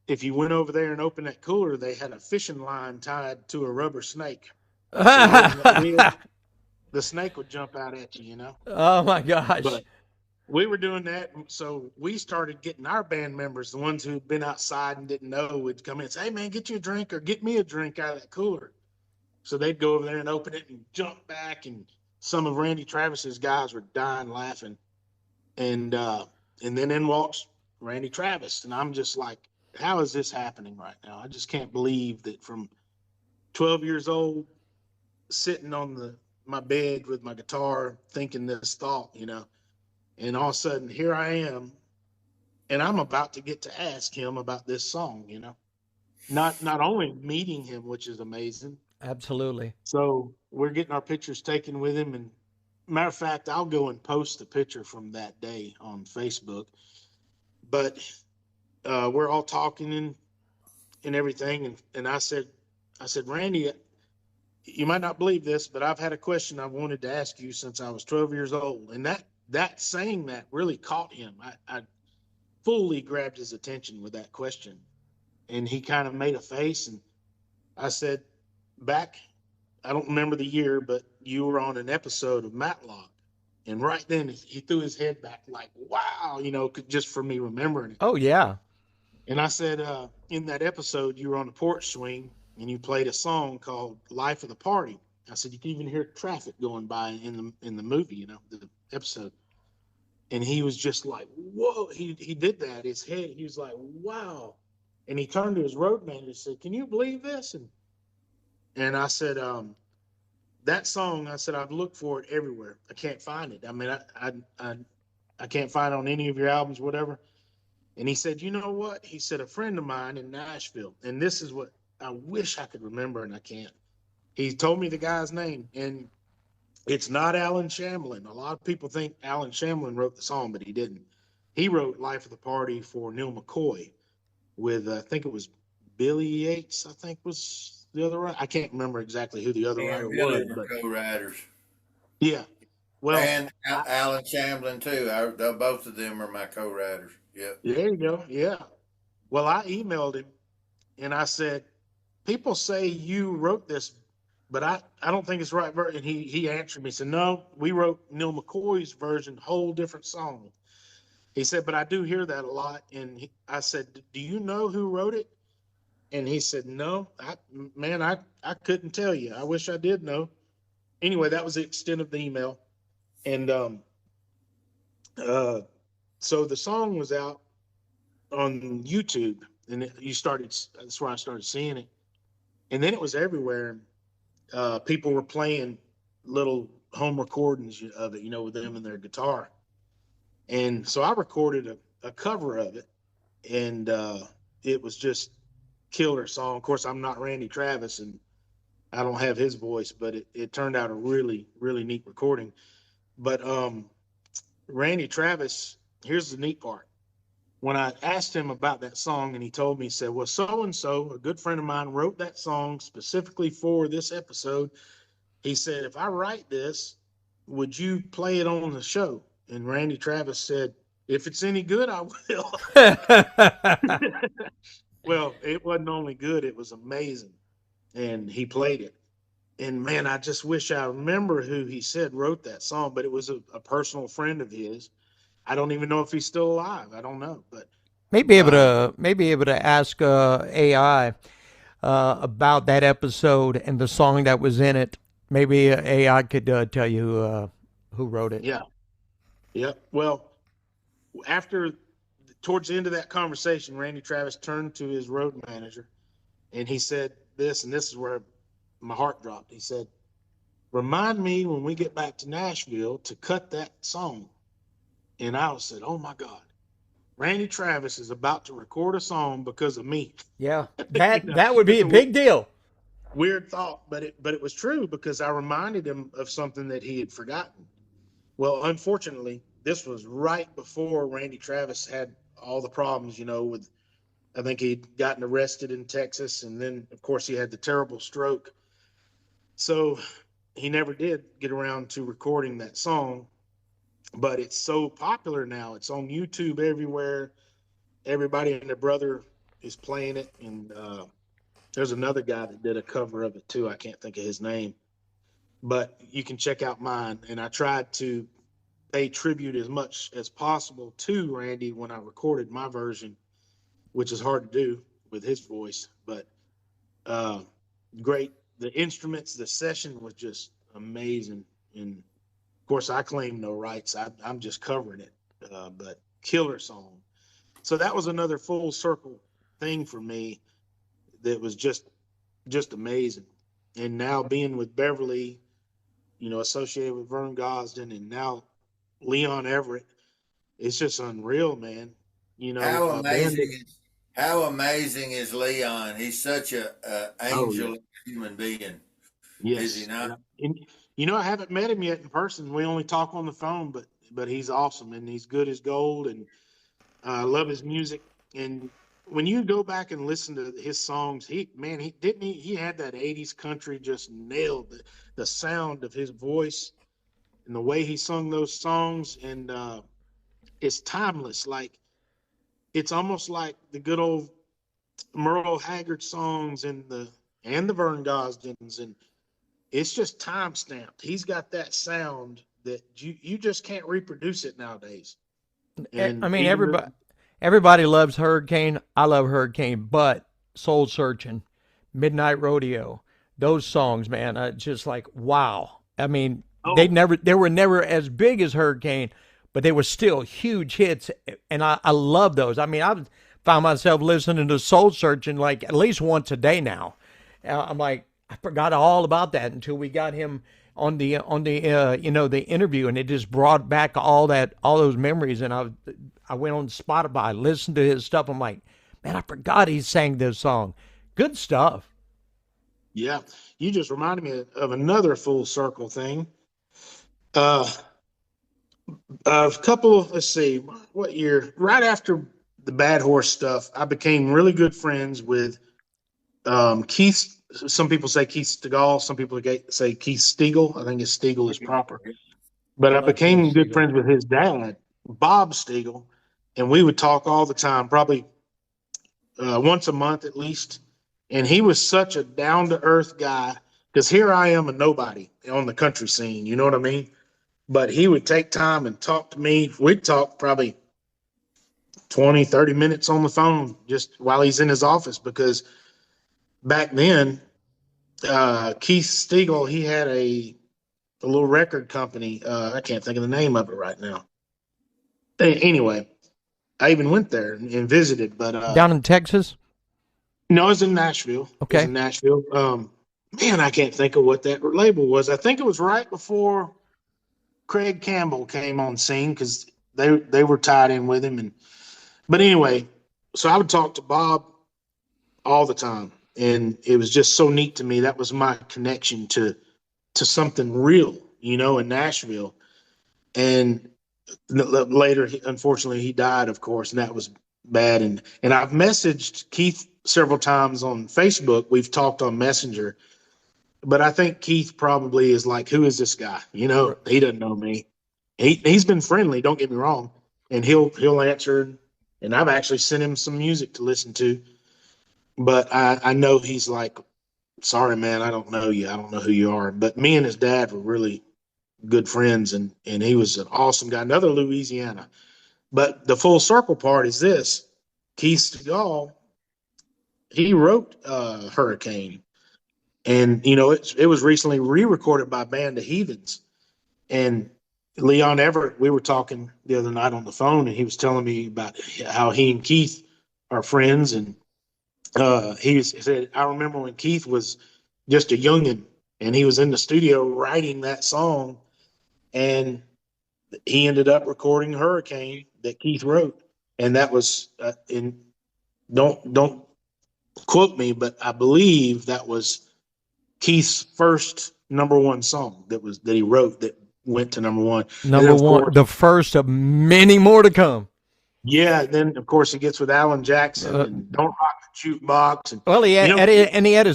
if you went over there and opened that cooler, they had a fishing line tied to a rubber snake. So the snake would jump out at you, Oh my gosh. But we were doing that, so we started getting our band members, the ones who'd been outside and didn't know, would come in and say, "Hey man, get you a drink or get me a drink out of that cooler." So they'd go over there and open it and jump back, and some of Randy Travis's guys were dying laughing. And then in walks Randy Travis, and I'm just like, how is this happening right now? I just can't believe that from 12 years old, sitting on my bed with my guitar, thinking this thought, and all of a sudden here I am, and I'm about to get to ask him about this song, not only meeting him, which is amazing. Absolutely. So we're getting our pictures taken with him, and matter of fact, I'll go and post the picture from that day on Facebook. But we're all talking and everything, and I said, "Randy, you might not believe this, but I've had a question I wanted to ask you since I was 12 years old." And that saying that really caught him. I fully grabbed his attention with that question, and he kind of made a face, and I said, "Back, I don't remember the year, but you were on an episode of Matlock." And right then he threw his head back like, wow, just for me remembering it. Oh yeah. And I said, in that episode, you were on the porch swing and you played a song called "Life of the Party." I said, you can even hear traffic going by in the movie, the episode. And he was just like, whoa, he did that. His head, he was like, wow. And he turned to his road manager and said, "Can you believe this?" And I said, that song, I said, "I've looked for it everywhere. I can't find it. I mean, I can't find it on any of your albums, whatever." And he said, you know what? He said, a friend of mine in Nashville, and this is what I wish I could remember and I can't. He told me the guy's name, and it's not Alan Shamlin. A lot of people think Alan Shamlin wrote the song, but he didn't. He wrote Life of the Party for Neil McCoy with, I think it was Billy Yates, I think was the other writer. I can't remember exactly who the other And writer Billy was, were but co-writers. yeah. Well, And Alan Chamblin too. Both of them are my co-writers. Yep. there you go. Yeah. Well, I emailed him and I said, people say you wrote this, but I don't think it's right. And he answered me, said, no, we wrote Neil McCoy's version, whole different song. He said, but I do hear that a lot. And I said, do you know who wrote it? And he said, no, I couldn't tell you. I wish I did know. Anyway, that was the extent of the email. And so the song was out on YouTube, and that's where I started seeing it. And then it was everywhere. People were playing little home recordings of it, with them and their guitar. And so I recorded a cover of it, and it was just killer song. Of course, I'm not Randy Travis, and I don't have his voice, but it turned out a really, really neat recording. But Randy Travis, here's the neat part. When I asked him about that song, and he told me, he said, well, so-and-so, a good friend of mine, wrote that song specifically for this episode. He said, if I write this, would you play it on the show? And Randy Travis said, if it's any good, I will. Well, it wasn't only good, it was amazing. And he played it. And man, I just wish I remember who he said wrote that song, but it was a personal friend of his. I don't even know if he's still alive. I don't know, but Maybe able to ask AI about that episode and the song that was in it. Maybe AI could tell you who wrote it. yeah. Well, after towards the end of that conversation, Randy Travis turned to his road manager and he said this, and this is where my heart dropped. He said, remind me when we get back to Nashville to cut that song. And I said, oh my God, Randy Travis is about to record a song because of me. Yeah, that would be a big deal. Weird thought, but it was true because I reminded him of something that he had forgotten. Well, unfortunately, this was right before Randy Travis had all the problems, with, I think he'd gotten arrested in Texas. And then, of course, he had the terrible stroke. So he never did get around to recording that song. But it's so popular now. It's on YouTube everywhere. Everybody and their brother is playing it. And there's another guy that did a cover of it, too. I can't think of his name. But you can check out mine. And I tried to pay tribute as much as possible to Randy when I recorded my version, which is hard to do with his voice. But great. The instruments, the session was just amazing. And of course, I claim no rights. I'm just covering it, but killer song. So that was another full circle thing for me that was just amazing. And now being with Beverly, associated with Vern Gosdin, and now Leon Everett, it's just unreal, man. How amazing is Leon? He's such a angel human being. Yes. Is he not? And, I haven't met him yet in person. We only talk on the phone, but he's awesome and he's good as gold. And I love his music. And when you go back and listen to his songs, he had that 80s country just nailed the sound of his voice and the way he sung those songs. And it's timeless. Like, it's almost like the good old Merle Haggard songs and the Vern Gosdins, and it's just time stamped. He's got that sound that you just can't reproduce it nowadays. And I mean, everybody loves Hurricane. I love Hurricane, but Soul Searching, Midnight Rodeo, those songs, man, just like wow. I mean, they were never as big as Hurricane, but they were still huge hits, and I love those. I mean, I found myself listening to Soul Searching like at least once a day now. I'm like, I forgot all about that until we got him the interview, and it just brought back all those memories. And I went on Spotify, listened to his stuff. I'm like, man, I forgot he sang this song. Good stuff. Yeah, you just reminded me of another full circle thing. Uh, a couple of, let's see, what year? Right after the Bad Horse stuff, I became really good friends with Keith. Some people say Keith Stegall. Some people say Keith Stegall. I think his Stegall is proper. But I like Keith became good Stegall. friends with his dad, Bob Stegall, and we would talk all the time, probably once a month at least. And he was such a down to earth guy because here I am, a nobody on the country scene. You know what I mean? But he would take time and talk to me. We'd talk probably 20, 30 minutes on the phone just while he's in his office, because back then, Keith Stegall, he had a little record company. I can't think of the name of it right now. Anyway, I even went there and visited, but Down in Texas? no, it was in Nashville. It was Okay. in Nashville. Man, I can't think of what that label was. I think it was right before Craig Campbell came on scene because they were tied in with him. But anyway, so I would talk to Bob all the time, and it was just so neat to me. That was my connection to something real, in Nashville. And later, unfortunately, he died, of course, and that was bad. And I've messaged Keith several times on Facebook. We've talked on Messenger, but I think Keith probably is like, who is this guy? He doesn't know me. He's been friendly, don't get me wrong, and he'll answer. And I've actually sent him some music to listen to, but I know he's like, sorry, man, I don't know you. I don't know who you are. But me and his dad were really good friends, and he was an awesome guy. Another Louisiana. But the full circle part is this: Keith Stegall, he wrote Hurricane, and it was recently re-recorded by Band of Heathens. And Leon Everett, we were talking the other night on the phone, and he was telling me about how he and Keith are friends. And he said, I remember when Keith was just a youngin', and he was in the studio writing that song, and he ended up recording Hurricane that Keith wrote. And that was don't quote me, but I believe that was Keith's first number one song that he wrote that went to number one. Number one, the first of many more to come. Yeah, then of course he gets with Alan Jackson and Don't Rock the Jukebox. And, well, he had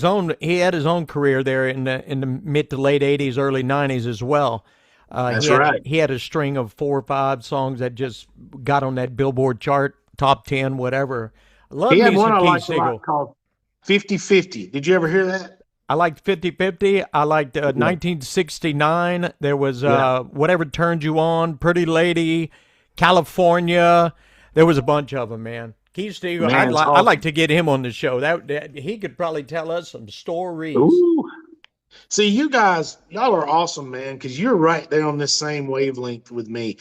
his own career there in the mid to late '80s, early '90s as well. That's right. He had a string of 4 or 5 songs that just got on that Billboard chart, top 10, whatever. He had one I liked a lot called 50-50. Did you ever hear that? I liked 50-50. I liked 1969. There was Whatever Turns You On, Pretty Lady, California. There was a bunch of them, man. Keith Stegall, I'd like to get him on the show. That he could probably tell us some stories. Ooh. See, you guys, y'all are awesome, man, because you're right there on this same wavelength with me.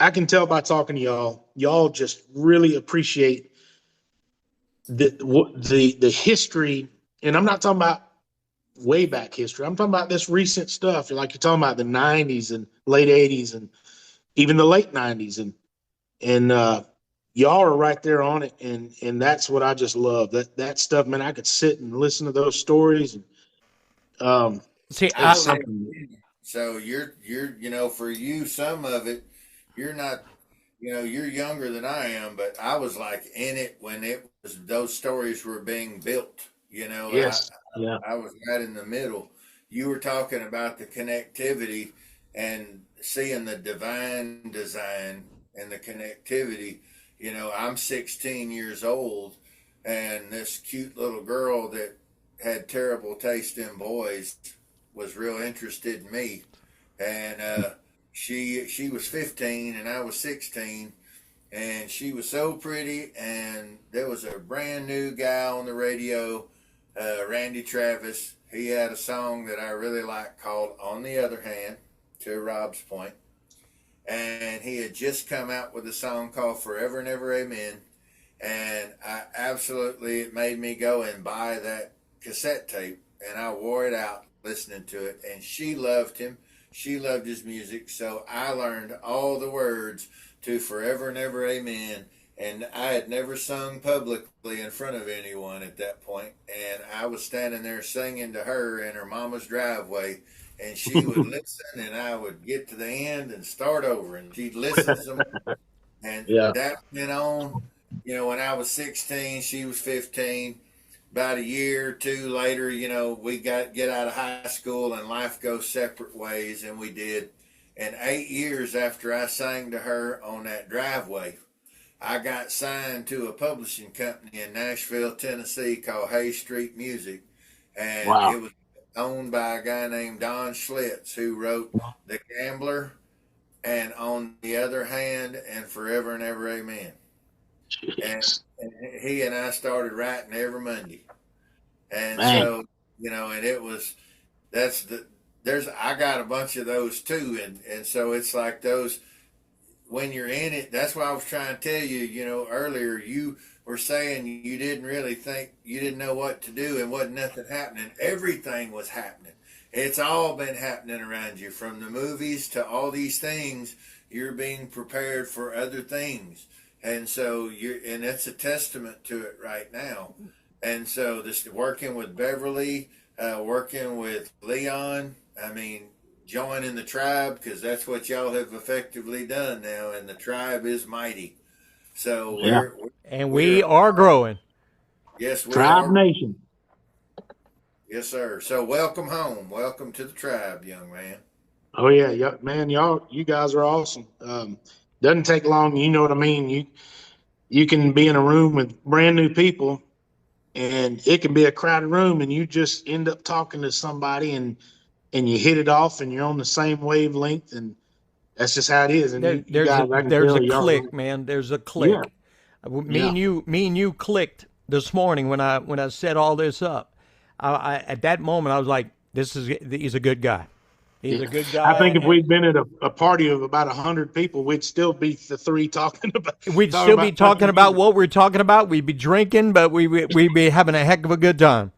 I can tell by talking to y'all, y'all just really appreciate the history. And I'm not talking about way back history. I'm talking about this recent stuff. Like you're talking about the 90s and late 80s and even the late 90s. And y'all are right there on it. And that's what I just love. That stuff, man, I could sit and listen to those stories. And see, so you're for you, some of it, you're not, you're younger than I am, but I was like in it when those stories were being built. Yes. I was right in the middle. You were talking about the connectivity and seeing the divine design and the connectivity. I'm 16 years old, and this cute little girl that had terrible taste in boys was real interested in me, and she was 15 and I was 16, and she was so pretty, and there was a brand new guy on the radio, Randy Travis. He had a song that I really liked called On the Other Hand, to Rob's point, and he had just come out with a song called Forever and Ever Amen, and it made me go and buy that cassette tape, and I wore it out listening to it, and she loved him. She loved his music, so I learned all the words to Forever and Ever Amen. And I had never sung publicly in front of anyone at that point, and I was standing there singing to her in her mama's driveway, and she would listen, and I would get to the end and start over, and she'd listen some, and Yeah. that went on. When I was 16, she was 15. About a year or two later, we get out of high school and life goes separate ways, and we did. And 8 years after I sang to her on that driveway, I got signed to a publishing company in Nashville, Tennessee called Hayes Street Music. And Wow. it was owned by a guy named Don Schlitz, who wrote The Gambler and On the Other Hand and Forever and Ever Amen. And he and I started writing every Monday. And Man. so, and it was, I got a bunch of those too. And so it's like those, when you're in it, that's what I was trying to tell you, earlier, you were saying you didn't really think, you didn't know what to do and wasn't nothing happening. Everything was happening. It's all been happening around you, from the movies to all these things. You're being prepared for other things. And so and that's a testament to it right now. And so this working with Beverly, working with Leon, joining the tribe, because that's what y'all have effectively done now, and the tribe is mighty. So we are growing. Yes, we Tribe are. Nation. Yes, sir. So welcome home. Welcome to the tribe, young man. Oh yeah, man, you guys are awesome. Doesn't take long, you know what I mean? You can be in a room with brand new people, and it can be a crowded room, and you just end up talking to somebody, and you hit it off, and you're on the same wavelength, and that's just how it is. And There's a click, man. There's a click. Yeah. Me and you clicked this morning when I set all this up. I at that moment I was like, he's a good guy. He's a good guy. I think if we'd been at a party of about 100 people, we'd still be the three talking about. We'd still be talking about what we're talking about. We'd be drinking, but we'd be having a heck of a good time.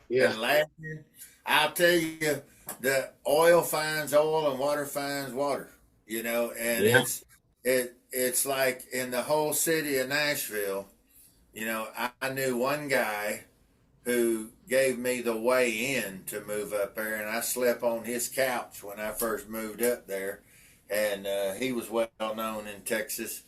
Yeah. And laughing. I'll tell you, the oil finds oil and water finds water. And it's like in the whole city of Nashville. I knew one guy who gave me the way in to move up there, and I slept on his couch when I first moved up there, and he was well known in Texas.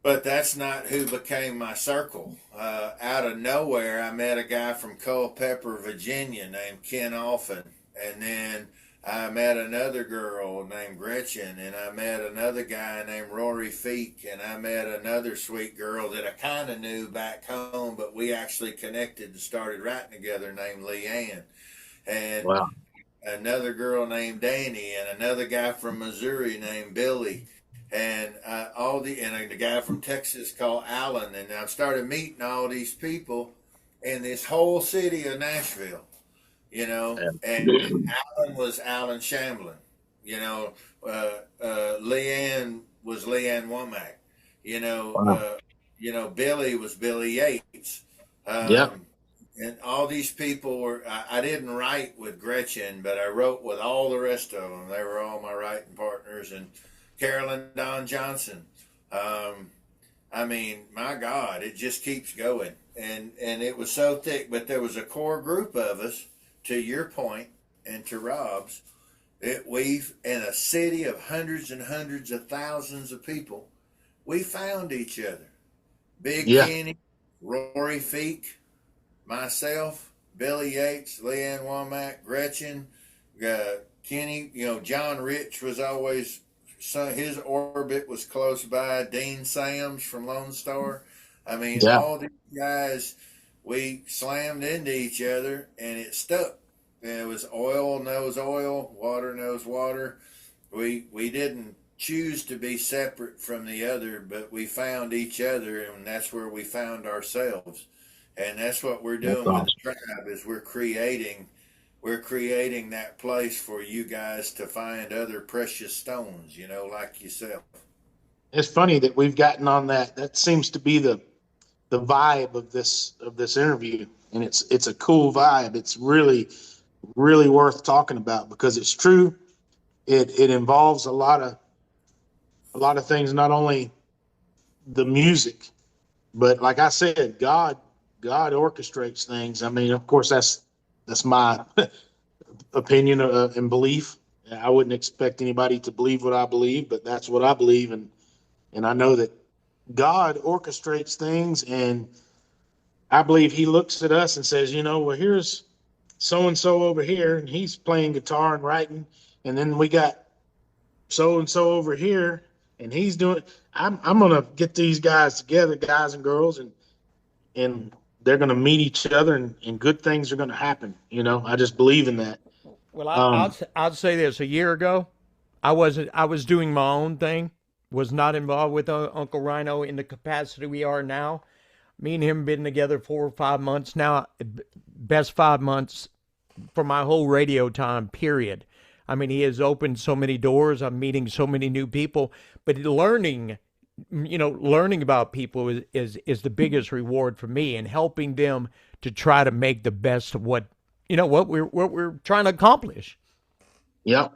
But that's not who became my circle. Out of nowhere, I met a guy from Culpeper, Virginia named Ken Alphin, and then I met another girl named Gretchen, and I met another guy named Rory Feek, and I met another sweet girl that I kind of knew back home, but we actually connected and started writing together, named Leanne. And Wow. Another girl named Danny, and another guy from Missouri named Billy, and a guy from Texas called Alan. And I started meeting all these people in this whole city of Nashville. And Alan was Alan Shamblin. Leanne was Leanne Womack. Wow. Billy was Billy Yates. And all these people were. I didn't write with Gretchen, but I wrote with all the rest of them. They were all my writing partners. And Carolyn Don Johnson. My God, it just keeps going. And it was so thick, but there was a core group of us. To your point, and to Rob's, we've, in a city of hundreds and hundreds of thousands of people, we found each other. Big Kenny, Rory Feek, myself, Billy Yates, Leanne Womack, Gretchen, Kenny. John Rich was always, his orbit was close by. Dean Sams from Lone Star. All these guys, we slammed into each other, and it stuck. And it was oil knows oil, water knows water. We didn't choose to be separate from the other, but we found each other, and that's where we found ourselves. And that's what we're doing with the tribe, is we're creating that place for you guys to find other precious stones, like yourself. It's funny that we've gotten on that. That seems to be the vibe of this interview, and it's a cool vibe. It's really really worth talking about because it's true. It involves a lot of things, not only the music, but like I said, God orchestrates things. I mean, of course, that's my opinion and belief. I wouldn't expect anybody to believe what I believe, but that's what I believe, and I know that God orchestrates things, and I believe He looks at us and says, you know, well, here's so and so over here, and he's playing guitar and writing, and then we got so and so over here, and he's doing. I'm gonna get these guys together, guys and girls, and they're gonna meet each other, and good things are gonna happen. You know, I just believe in that. Well, Um, I'll say this: a year ago, I was doing my own thing, was not involved with Uncle Rhino in the capacity we are now. Me and him been together 4 or 5 months now. Best 5 months for my whole radio time. Period. I mean, he has opened so many doors. I'm meeting so many new people, but learning about people is the biggest reward for me, and helping them to try to make the best of what we're trying to accomplish. yeah,